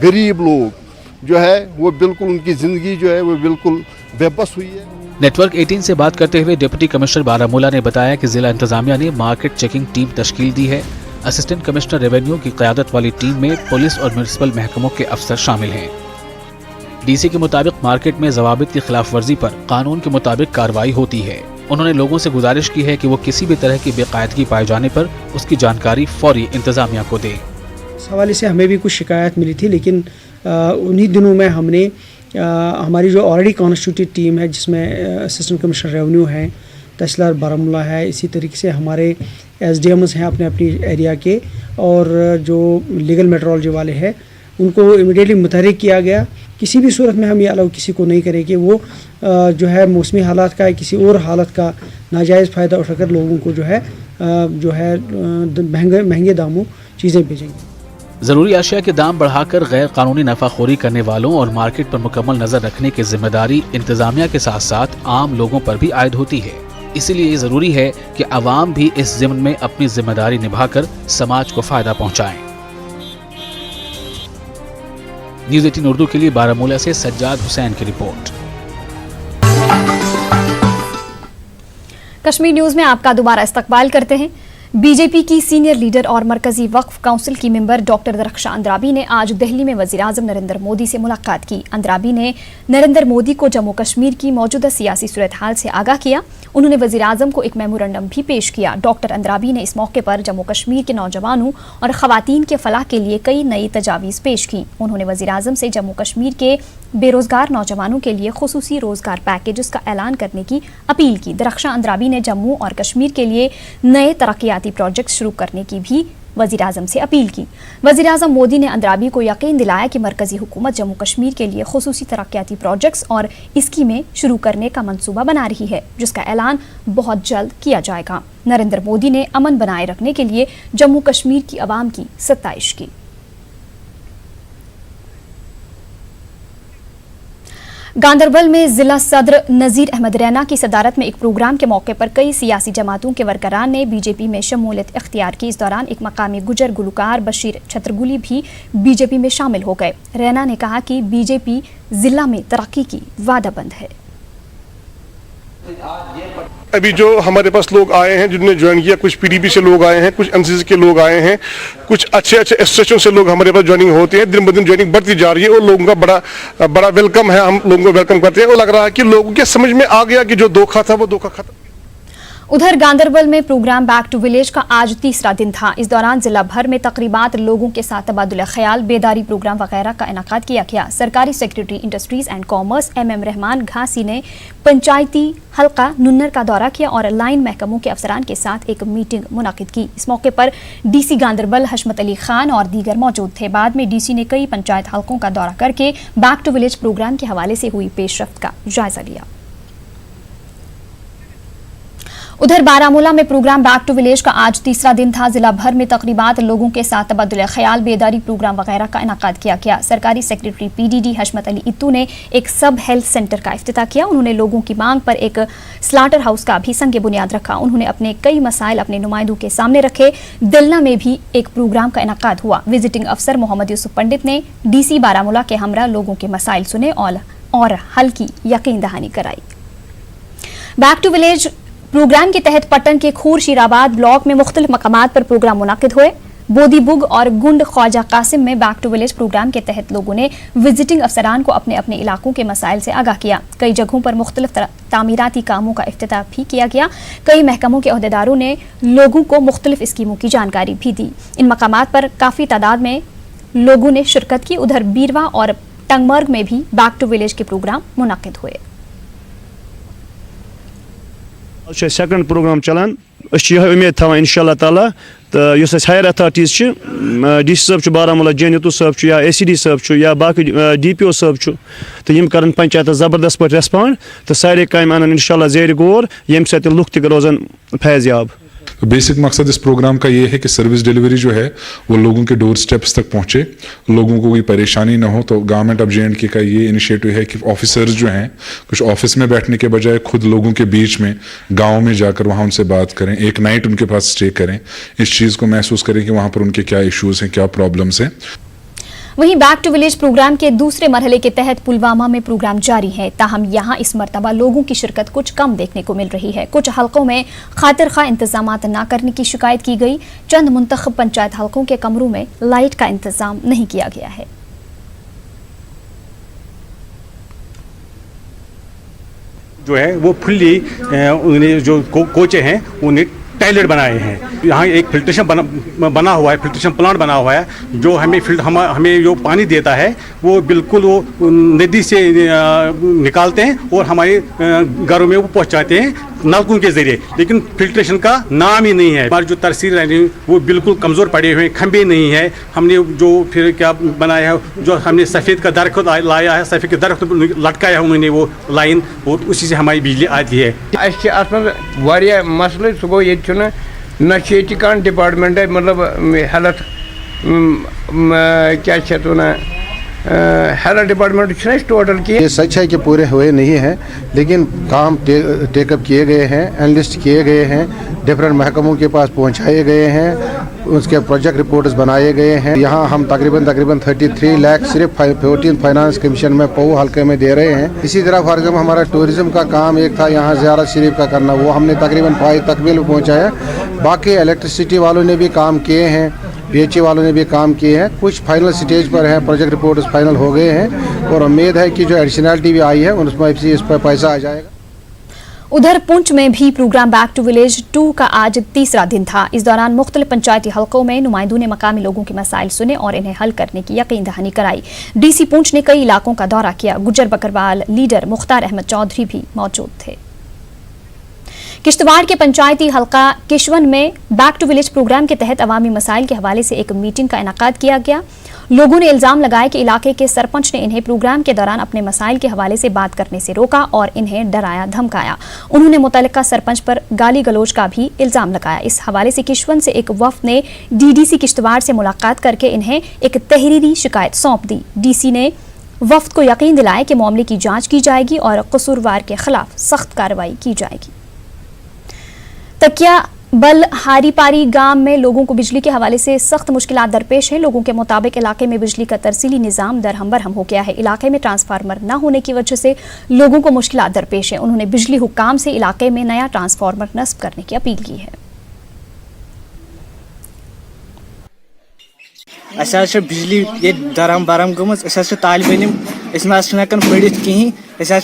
गरीब लोग जो है वो बिल्कुल, उनकी ज़िंदगी जो है वो बिल्कुल बेबस हुई है। नेटवर्क 18 से बात करते हुए डिप्टी कमिश्नर बारामूला ने बताया कि जिला इंतजामिया ने मार्केट चेकिंग टीम तश्कील दी है। असिस्टेंट कमिश्नर रेवेन्यू की क़यादत वाली टीम में पुलिस और म्यूनिसिपल महकमों के अफसर शामिल हैं। डीसी के मुताबिक मार्केट में ज़वाबित की खिलाफ वर्जी पर कानून के मुताबिक कार्रवाई होती है। उन्होंने लोगों से गुजारिश की है कि वो किसी भी तरह की बेकायदगी पाए जाने पर उसकी जानकारी फौरी इंतजामिया को दें। इस हवाले से हमें भी कुछ शिकायत मिली थी, लेकिन उन्हीं दिनों में हमने हमारी जो ऑलरेडी कॉन्स्टिट्यूटेड टीम है, जिसमें असिस्टेंट कमिश्नर रेवेन्यू है, तहसीलदार बारामूला है, इसी तरीके से हमारे SDMs हैं अपने अपनी एरिया के, और जो लीगल मेट्रोलॉजी वाले हैं, उनको इमीडिएटली मुतहरिक किया गया। किसी भी सूरत में हम ये अलाउ किसी को नहीं करें कि वो जो है मौसमी हालात का किसी और हालत का नाजायज़ फ़ायदा उठाकर लोगों को जो है महंगे दामों चीज़ें भेजेंगे। जरूरी अशिया के दाम बढ़ाकर गैर कानूनी नफाखोरी करने वालों और मार्केट पर मुकम्मल नजर रखने की जिम्मेदारी इंतजामिया के साथ साथ आम लोगों पर भी आयद होती है। इसीलिए ये जरूरी है कि अवाम भी इस ज़िम्न में अपनी जिम्मेदारी निभाकर समाज को फायदा पहुँचाएं। न्यूज़ 18 उर्दू के लिए बारामूला से सज्जाद हुसैन की रिपोर्ट। कश्मीर न्यूज में आपका दोबारा इस्तकबाल करते हैं। बीजेपी की सीनियर लीडर और मरकजी वक्फ काउंसिल की मेंबर डॉक्टर दरख्शां अंद्राबी ने आज दिल्ली में वज़ीर-ए-आज़म नरेंद्र मोदी से मुलाकात की। अंद्राबी ने नरेंद्र मोदी को जम्मू कश्मीर की मौजूदा सियासी सूरत हाल से आगाह किया। उन्होंने वज़ीर-ए-आज़म को एक मेमोरेंडम भी पेश किया। डॉक्टर अंद्राबी ने इस मौके पर जम्मू कश्मीर के नौजवानों और ख़वातीन के फलाह के लिए कई नई तजावीज़ पेश की। उन्होंने वज़ीर-ए-आज़म से जम्मू कश्मीर के बेरोजगार नौजवानों के लिए खुसूसी रोजगार पैकेज का ऐलान करने की अपील की। दरख्शां अंद्राबी ने जम्मू और कश्मीर के लिए नए तरक्याती प्रोजेक्ट शुरू करने की भी वज़ीर-ए-आज़म से अपील की। वज़ीर-ए-आज़म मोदी ने अंद्राबी को यकीन दिलाया कि मरकजी हुकूमत जम्मू कश्मीर के लिए खुसूसी तरक्याती प्रोजेक्ट्स और स्कीमें शुरू करने का मंसूबा बना रही है, जिसका ऐलान बहुत जल्द किया जाएगा। नरेंद्र मोदी ने अमन बनाए रखने के लिए जम्मू कश्मीर की आवाम की सत्ताइश की। गांदरबल में जिला सदर नज़ीर अहमद रैना की सदारत में एक प्रोग्राम के मौके पर कई सियासी जमातों के वरकरान ने बीजेपी में शमूलियत इख्तियार की। इस दौरान एक मकामी गुजर गुलकार बशीर छतरगुली भी बीजेपी में शामिल हो गए। रैना ने कहा कि बीजेपी जिला में तरक्की की वादाबंद है। अभी जो हमारे पास लोग आए हैं जिन्होंने ज्वाइन किया, कुछ पीडीपी से लोग आए हैं, कुछ एनसीसी के लोग आए हैं, कुछ अच्छे एसोसिएशन से लोग हमारे पास ज्वाइनिंग होते हैं। दिन ब दिन ज्वाइनिंग बढ़ती जा रही है और लोगों का बड़ा वेलकम है। हम लोगों को वेलकम करते हैं और लग रहा है कि लोगों के समझ में आ गया कि जो धोखा था वो धोखा खत्म। उधर गांदरबल में प्रोग्राम बैक टू विलेज का आज तीसरा दिन था। इस दौरान जिला भर में तकरीबात, लोगों के साथ तबादुल ख्याल, बेदारी प्रोग्राम वगैरह का इनाकाद किया गया। सरकारी secretary industries and commerce MM Rahman Ghasi ने पंचायती हल्का नुन्नर का दौरा किया और लाइन महकमों के अफसरान के साथ एक मीटिंग मुनाकिद की। इस मौके पर DC गांदरबल हशमत अली खान और दीगर मौजूद थे। बाद में DC ने कई पंचायत हल्कों का दौरा करके बैक टू विलेज प्रोग्राम के हवाले से हुई पेशरफ्त का जायजा लिया। उधर बारामूला में प्रोग्राम बैक टू विलेज का आज तीसरा दिन था। जिला भर में तकरीबात, लोगों के साथ तबादुल ख्याल, बेदारी प्रोग्राम वगैरह का इनाकाद किया गया। सरकारी सेक्रेटरी PDD हशमत अली इत्तू ने एक सब हेल्थ सेंटर का इफ्तिताह किया। उन्होंने लोगों की मांग पर एक स्लाटर हाउस का भी संगे बुनियाद रखा। उन्होंने अपने कई मसाइल अपने नुमाइंदों के सामने रखे। दिलना में भी एक प्रोग्राम का इनाकाद हुआ। विजिटिंग अफसर मोहम्मद यूसुफ पंडित ने DC बारामूला के हमरा लोगों के मसाइल सुने और हल की यकीन दहानी कराई। बैक टू विलेज प्रोग्राम के तहत पट्टन के खूर शीराबाद ब्लॉक में मुख्तलिफ मकामात पर प्रोग्राम मुनाकिद हुए। बोदीबुग और गुंड ख्वाजा कासिम में बैक टू विलेज प्रोग्राम के तहत लोगों ने विजिटिंग अफसरान को अपने अपने इलाकों के मसाइल से आगाह किया। कई जगहों पर मुख्तलिफ तामीराती कामों का इफ्तिताह भी किया गया। कई महकमों के अहदेदारों ने लोगों को मुख्तलिफ स्कीमों की जानकारी भी दी। इन मकामात पर काफ़ी तादाद में लोगों ने शिरकत की। उधर बीरवा और टंगमर्ग में भी बैक टू विलेज के प्रोग्राम मुनाकिद हुए। सेकंड प्रोग्राम चलान उम्मीद था इंशाल्लाह ताला तो हायर अथॉरिटीज DC साहब बारामूला JNU साहब या ACD साहब या बाकी DPO साहब तो यम कर पंचायत जबरदस्त पे रेस्पॉन्ड तो सारे काम अन इंशाल्लाह जेर गोर यम से लुक त रोजन फैज़याब। बेसिक मकसद इस प्रोग्राम का ये है कि सर्विस डिलीवरी जो है वो लोगों के डोर स्टेप्स तक पहुँचे, लोगों को कोई परेशानी ना हो। तो गवर्नमेंट ऑफ JNK का ये इनिशिएटिव है कि ऑफिसर्स जो हैं कुछ ऑफिस में बैठने के बजाय खुद लोगों के बीच में गाँव में जाकर वहाँ उनसे बात करें, एक नाइट उनके पास स्टे करें, इस चीज़ को महसूस करें कि वहाँ पर उनके क्या इश्यूज़ हैं, क्या प्रॉब्लम्स हैं। वहीं बैक टू विलेज प्रोग्राम के दूसरे मरहले के तहत पुलवामा में प्रोग्राम जारी है। ताहम यहाँ इस मरतबा लोगों की शिरकत कुछ कम देखने को मिल रही है। कुछ हलकों में खातिर खा इंतजामात न करने की शिकायत की गई। चंद मुंतखब पंचायत हलकों के कमरों में लाइट का इंतजाम नहीं किया गया है। जो है वो फुल्ली उन्हें जो कोचे हैं उन्हें टॉयलेट बनाए हैं। यहाँ एक फिल्ट्रेशन बना हुआ है, फिल्ट्रेशन प्लांट बना हुआ है जो हमें जो पानी देता है वो बिल्कुल वो नदी से निकालते हैं और हमारे घरों में वो पहुँचाते हैं नलकों के जरिए, लेकिन फिल्ट्रेशन का नाम ही नहीं है। हमारी जो तरसील है वो बिल्कुल कमज़ोर पड़े हुए हैं, खंभे नहीं है। हमने जो फिर क्या बनाया है, जो हमने सफ़ेद का दरख्त लाया है, सफ़ेद के दरख्त लटकाया उन्होंने वो लाइन, और उसी से हमारी बिजली आती है। मसले सुबह ये न कान डिपार्टमेंट है, मतलब हेल्थ क्या हेल्थ डिपार्टमेंट टोटल की। ये सच है कि पूरे हुए नहीं हैं, लेकिन काम टेकअप किए गए हैं, एनालिस्ट किए गए हैं, डिफरेंट महकमों के पास पहुंचाए गए हैं, उसके प्रोजेक्ट रिपोर्ट्स बनाए गए हैं। यहाँ हम तकरीबन 33 लाख सिर्फ 14 फाइनेंस कमीशन में पऊ हल्के में दे रहे हैं। इसी तरह फॉर एग्जाम्पल हमारा टूरिज्म का काम एक था यहाँ ज़ियारत शरीफ का करना, वो हमने तकरीबन 5 तकमील पहुँचाया। बाकी इलेक्ट्रिसिटी वालों ने भी काम किए हैं, PHE वालों ने भी काम किए हैं, कुछ फाइनल स्टेज पर हैं, प्रोजेक्ट रिपोर्ट्स फाइनल हो गए हैं और उम्मीद है कि जो एडिशनलिटी भी आई है उसमें इस पर पैसा आ जाएगा। उधर पुंछ में भी प्रोग्राम बैक टू विलेज 2 का आज तीसरा दिन था। इस दौरान मुख्तलिफ पंचायती हलकों में नुमाइंदों ने मकामी लोगों के मसाइल सुने और इन्हें हल करने की यकीन दहानी कराई। डीसी पुंछ ने कई इलाकों का दौरा किया। गुज्जर बकरवाल लीडर मुख्तार अहमद चौधरी भी मौजूद थे। किश्तवाड़ के पंचायती हलका किशवन में बैक टू विलेज प्रोग्राम के तहत अवामी मसाइल के हवाले से एक मीटिंग का इनेकाद किया गया। लोगों ने इल्जाम लगाया कि इलाके के सरपंच ने इन्हें प्रोग्राम के दौरान अपने मसाइल के हवाले से बात करने से रोका और इन्हें डराया धमकाया। उन्होंने मुतल्लिका सरपंच पर गाली गलौज का भी इल्जाम लगाया। इस हवाले से किशवन से एक वफ्द ने डीडीसी किश्तवाड़ से मुलाकात करके इन्हें एक तहरीरी शिकायत सौंप दी। डीसी ने वफ्द को यकीन दिलाया कि मामले की जांच की जाएगी और कसूरवार के खिलाफ सख्त कार्रवाई की जाएगी। तकिया बल हारीपारी गांव में लोगों को बिजली के हवाले से सख्त मुश्किलात दरपेश हैं। लोगों के मुताबिक इलाके में बिजली का तरसीली निज़ाम दरहम बरहम हो गया है। इलाके में ट्रांसफार्मर न होने की वजह से लोगों को मुश्किलात दरपेश हैं। उन्होंने बिजली हुक्काम से इलाके में नया ट्रांसफार्मर नस्ब करने की अपील की है। बिजली ये दरहम बरहम गमज तालिब इल्म हेकान पढ़ कहीं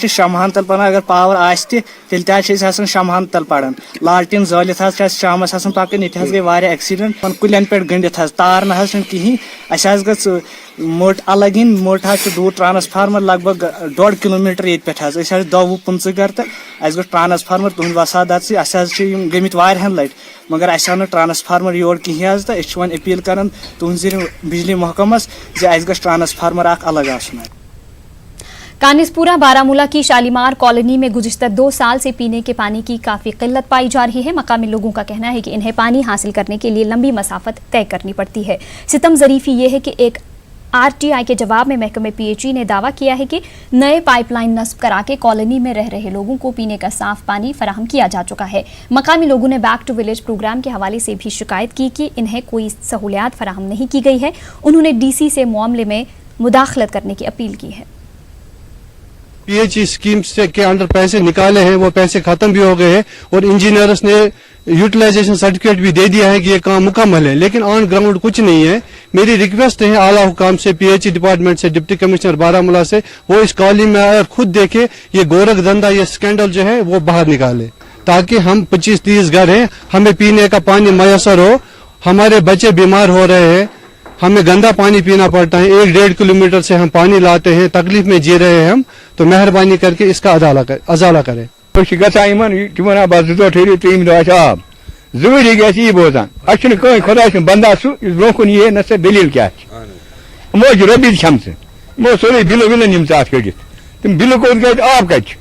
शमहान तल पढ़ान। अगर पावर तेल शमहान तल पढ़ान। लालटेन जलित शाम पकन ये गई वारिया एक्सीडेंट कुलन पे गंडित तार ना कहीं ग मोट अलग इन मोट दूर ट्रांसफार्मर लगभग 1.5 किलोमीटर ये पे 10-15 गर तो गो ट्रांसफार्मर तुंद वसादत से गमित वारियान लट मगर अ ट्रांसफार्मर योर कहीं तो वो अपील कर तुंद बिजली महकमस ज ट्रांसफार्मर अलग आसन। कानिसपुरा बारामूला की शालीमार कॉलोनी में गुज़िश्ता 2 साल से पीने के पानी की काफ़ी किल्लत पाई जा रही है। मकामी लोगों का कहना है कि इन्हें पानी हासिल करने के लिए लंबी मसाफत तय करनी पड़ती है। सितम ज़रीफ़ी ये है कि एक आरटीआई के जवाब में महकमे पीएचई ने दावा किया है कि नए पाइपलाइन नस्ब करा के कॉलोनी में रह रहे लोगों को पीने का साफ पानी फराहम किया जा चुका है। मकामी लोगों ने बैक टू विलेज प्रोग्राम के हवाले से भी शिकायत की कि इन्हें कोई सहूलियात फराहम नहीं की गई है। उन्होंने डीसी से मामले में मुदाखलत करने की अपील की है। पीएचई स्कीम से के अंदर पैसे निकाले हैं, वो पैसे खत्म भी हो गए हैं और इंजीनियर्स ने यूटिलाइजेशन सर्टिफिकेट भी दे दिया है कि ये काम मुकम्मल है, लेकिन ऑन ग्राउंड कुछ नहीं है। मेरी रिक्वेस्ट है आला हुकाम से, पीएचई डिपार्टमेंट से, डिप्टी कमिश्नर बारामूला से, वो इस कॉलोनी में आकर खुद देखे ये गोरख धंधा, ये स्कैंडल जो है वो बाहर निकाले, ताकि हम 25-30 घर हैं, हमें पीने का पानी मयसर हो। हमारे बच्चे बीमार हो रहे हैं, हमें गंदा पानी पीना पड़ता है। 1-1.5 किलोमीटर से हम पानी लाते हैं, तकलीफ में जी रहे हैं हम, तो मेहरबानी करके इसका अजाला करें। जरूरी गई बोजान कहीं खुदा बंदा ब्रो कुन ये न दलील क्या मो रबी छम से मो सोरे बिलो बिलो निम कड़ित तुम बिलो को आप कच।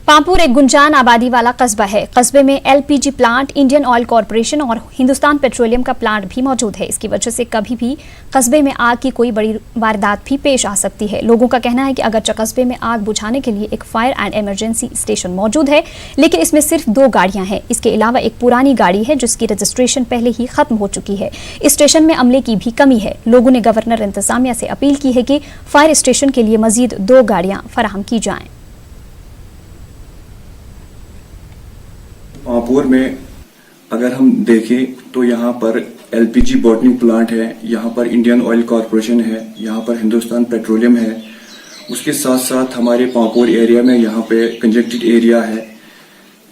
पांपुर एक गुंजान आबादी वाला कस्बा है। कस्बे में LPG plant, Indian oil corporation और हिंदुस्तान पेट्रोलियम का प्लांट भी मौजूद है। इसकी वजह से कभी भी कस्बे में आग की कोई बड़ी वारदात भी पेश आ सकती है। लोगों का कहना है कि अगरचे कस्बे में आग बुझाने के लिए एक फायर एंड इमरजेंसी स्टेशन मौजूद है, लेकिन इसमें सिर्फ 2 गाड़ियां हैं। इसके अलावा एक पुरानी गाड़ी है जिसकी रजिस्ट्रेशन पहले ही खत्म हो चुकी है। इस स्टेशन में अमले की भी कमी है। लोगों ने गवर्नर इंतजामिया से अपील की है कि फायर स्टेशन के लिए मजीद 2 गाड़ियां फराहम की जाएं। पांपोर में अगर हम देखें तो यहाँ पर एलपीजी बॉटलिंग प्लांट है, यहाँ पर इंडियन ऑयल कॉरपोरेशन है, यहाँ पर हिंदुस्तान पेट्रोलियम है। उसके साथ साथ हमारे पांपोर एरिया में यहाँ पे कंजेक्टेड एरिया है,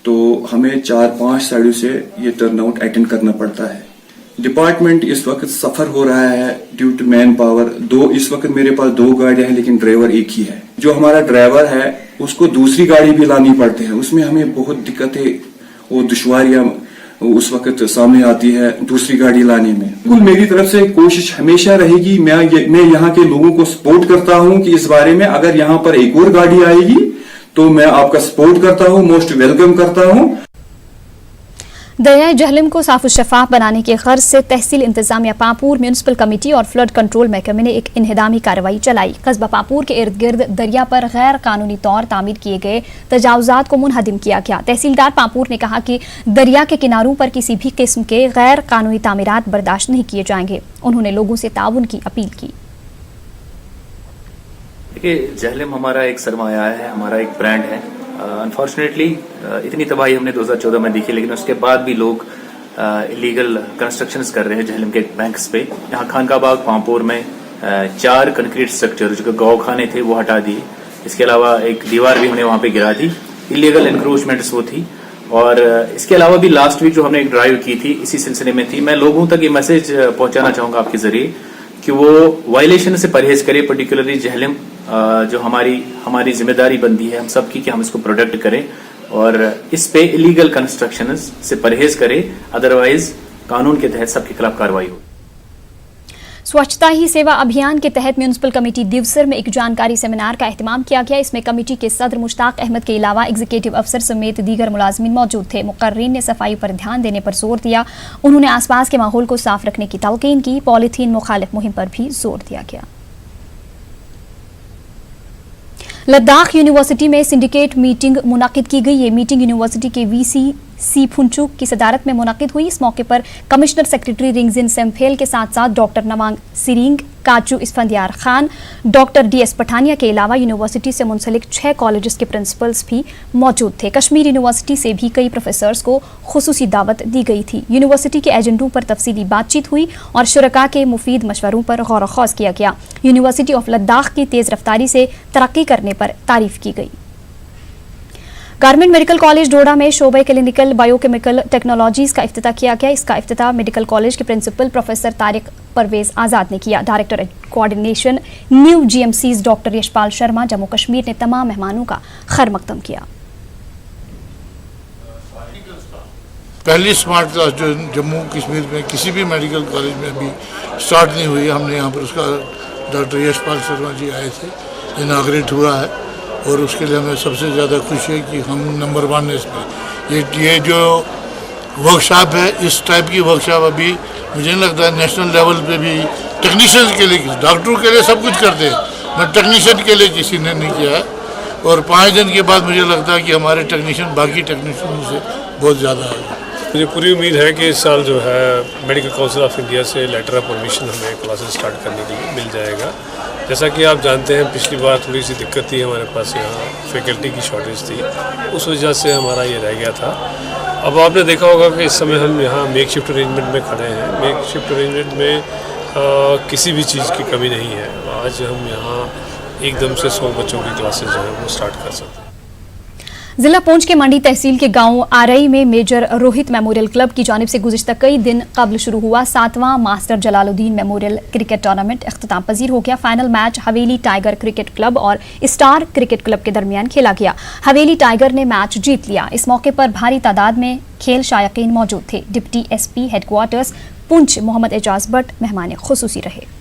तो हमें 4-5 साइडों से ये टर्नआउट अटेंड करना पड़ता है। डिपार्टमेंट इस वक्त सफर हो रहा है ड्यू टू मैन पावर। इस वक्त मेरे पास 2 गाड़ियां हैं, लेकिन ड्राइवर एक ही है। जो हमारा ड्राइवर है उसको दूसरी गाड़ी भी लानी पड़ती है, उसमें हमें बहुत दिक्कतें और दुश्वारियां उस वक्त सामने आती है दूसरी गाड़ी लाने में। बिल्कुल मेरी तरफ से कोशिश हमेशा रहेगी, मैं यहाँ के लोगों को सपोर्ट करता हूँ कि इस बारे में अगर यहाँ पर एक और गाड़ी आएगी तो मैं आपका सपोर्ट करता हूँ, मोस्ट वेलकम करता हूँ। दरियाए जहलम को साफ शफाफ बनाने के गर्ज से तहसील इंतजामिया पांपुर, म्यूनिसिपल कमेटी और फ्लड कंट्रोल महकमे ने एक इन्हिदामी कार्रवाई चलाई। कस्बा पांपुर के इर्द गिर्द दरिया पर गैर कानूनी तौर तामीर किए गए तजावुजात को मुनहदिम किया गया। तहसीलदार पांपुर ने कहा कि दरिया के किनारों पर किसी भी किस्म के गैर कानूनी तामीरात बर्दाश्त नहीं किए जाएंगे। उन्होंने लोगों से ताउन की अपील की। देखिए, जहलम हमारा एक सरमाया है, हमारा एक ब्रांड है। अनफॉर्चुनेटली इतनी तबाही हमने 2014 में देखी, लेकिन उसके बाद भी लोग इलीगल कंस्ट्रक्शंस कर रहे हैं जहलम के बैंक्स पे। यहाँ खानकाबाग पांपोर में 4 कंक्रीट स्ट्रक्चर जो गौ खाने थे वो हटा दिए। इसके अलावा एक दीवार भी हमने वहाँ पे गिरा दी। इलीगल इंक्रोचमेंट्स वो थी। और इसके अलावा भी लास्ट वीक जो हमने एक ड्राइव की थी इसी सिलसिले में थी। मैं लोगों तक ये मैसेज पहुंचाना चाहूंगा आपके जरिए कि वो वायलेशन से परहेज करें, पर्टिकुलरली जहलम जो हमारी जिम्मेदारी बनती है हम सबकी कि हम इसको प्रोटेक्ट करें और इस पे इलीगल कंस्ट्रक्शन से परहेज करें, अदरवाइज कानून के तहत सबके खिलाफ कार्रवाई हो। स्वच्छता ही सेवा अभियान के तहत म्यूनिसिपल कमेटी दिवसर में एक जानकारी सेमिनार का एहतमाम किया गया। इसमें कमेटी के सदर मुश्ताक अहमद के अलावा एग्जीक्यूटिव अफसर समेत दीगर मुलाजमीन मौजूद थे। मुकर्रीन ने सफाई पर ध्यान देने पर जोर दिया। उन्होंने आसपास के माहौल को साफ रखने की तलकीन की। पॉलीथीन मुखालिफ मुहिम पर भी जोर दिया गया। लद्दाख यूनिवर्सिटी में सिंडिकेट मीटिंग मुनाकिद की गई। ये मीटिंग यूनिवर्सिटी के वीसी सी फुनचुक की सदारत में मुनाकिद हुई। इस मौके पर कमिश्नर सेक्रेटरी रिंगजिन सेम्फेल के साथ साथ डॉक्टर नवांग सिरिंग, काचू इस्फंदियार खान, डॉक्टर DS पठानिया के अलावा यूनिवर्सिटी से मुंसलिक 6 कॉलेजेस के प्रिंसिपल्स भी मौजूद थे। कश्मीर यूनिवर्सिटी से भी कई प्रोफेसर्स को खुसूसी दावत दी गई थी। यूनिवर्सिटी के एजेंडों पर तफसीली बातचीत हुई और शुरका के मुफीद मशवरों पर गौर ख़ौज़ किया गया। यूनिवर्सिटी ऑफ लद्दाख की तेज़ रफ्तारी से तरक्की करने पर तारीफ की गई। गवर्नमेंट मेडिकल कॉलेज डोडा में शोबे क्लिनिकल बायोकेमिकल टेक्नोलॉजीज का इफ्तिताह किया गया। इसका इफ्तिताह मेडिकल कॉलेज के प्रिंसिपल प्रोफेसर तारिक परवेज आज़ाद ने किया। Director coordination new GMCs doctor Yashpal Sharma Jammu Kashmir ने तमाम मेहमानों का खैर मकदम किया। पहली स्मार्ट क्लास जो जम्मू कश्मीर में किसी भी मेडिकल कॉलेज में अभी स्टार्ट नहीं हुई, हमने यहाँ पर उसका डॉक्टर यशपाल शर्मा जी आए थे, इनाग्रेट हुआ है और उसके लिए हमें सबसे ज़्यादा खुशी है कि हम नंबर 1 है इसमें। ये जो वर्कशॉप है, इस टाइप की वर्कशॉप अभी मुझे नहीं लगता है नेशनल लेवल पे भी टेक्नीशियंस के लिए, डॉक्टरों के लिए सब कुछ करते हैं, मैं टेक्नीशियन के लिए किसी ने नहीं किया है। और 5 दिन के बाद मुझे लगता है कि हमारे टेक्नीशियन बाकी टेक्नीशियन से बहुत ज़्यादा है। मुझे पूरी उम्मीद है कि इस साल जो है मेडिकल काउंसिल ऑफ इंडिया से लेटर ऑफ परमिशन हमें क्लासेस स्टार्ट करने के लिए मिल जाएगा। जैसा कि आप जानते हैं पिछली बार थोड़ी सी दिक्कत थी, हमारे पास यहाँ फैकल्टी की शॉर्टेज थी, उस वजह से हमारा ये रह गया था। अब आपने देखा होगा कि इस समय हम यहाँ मेक शिफ्ट अरेंजमेंट में खड़े हैं। मेक शिफ्ट अरेंजमेंट में किसी भी चीज़ की कमी नहीं है। आज हम यहाँ एकदम से 100 बच्चों की क्लासेज जो है वो स्टार्ट कर सकते हैं। जिला पुंछ के मंडी तहसील के गांव आरई में मेजर रोहित मेमोरियल क्लब की जानिब से गुज़िश्ता कई दिन कबल शुरू हुआ 7वां master Jalaluddin memorial cricket tournament इख्तिताम पजीर हो गया। Final match Haveli tiger cricket club और स्टार क्रिकेट क्लब के दरमियान खेला गया। हवेली टाइगर ने मैच जीत लिया। इस मौके पर भारी तादाद में खेल शायकीन मौजूद थे। Deputy SP headquarters Poonch Mohammad Ejaz Bhat मेहमान खुसूसी रहे।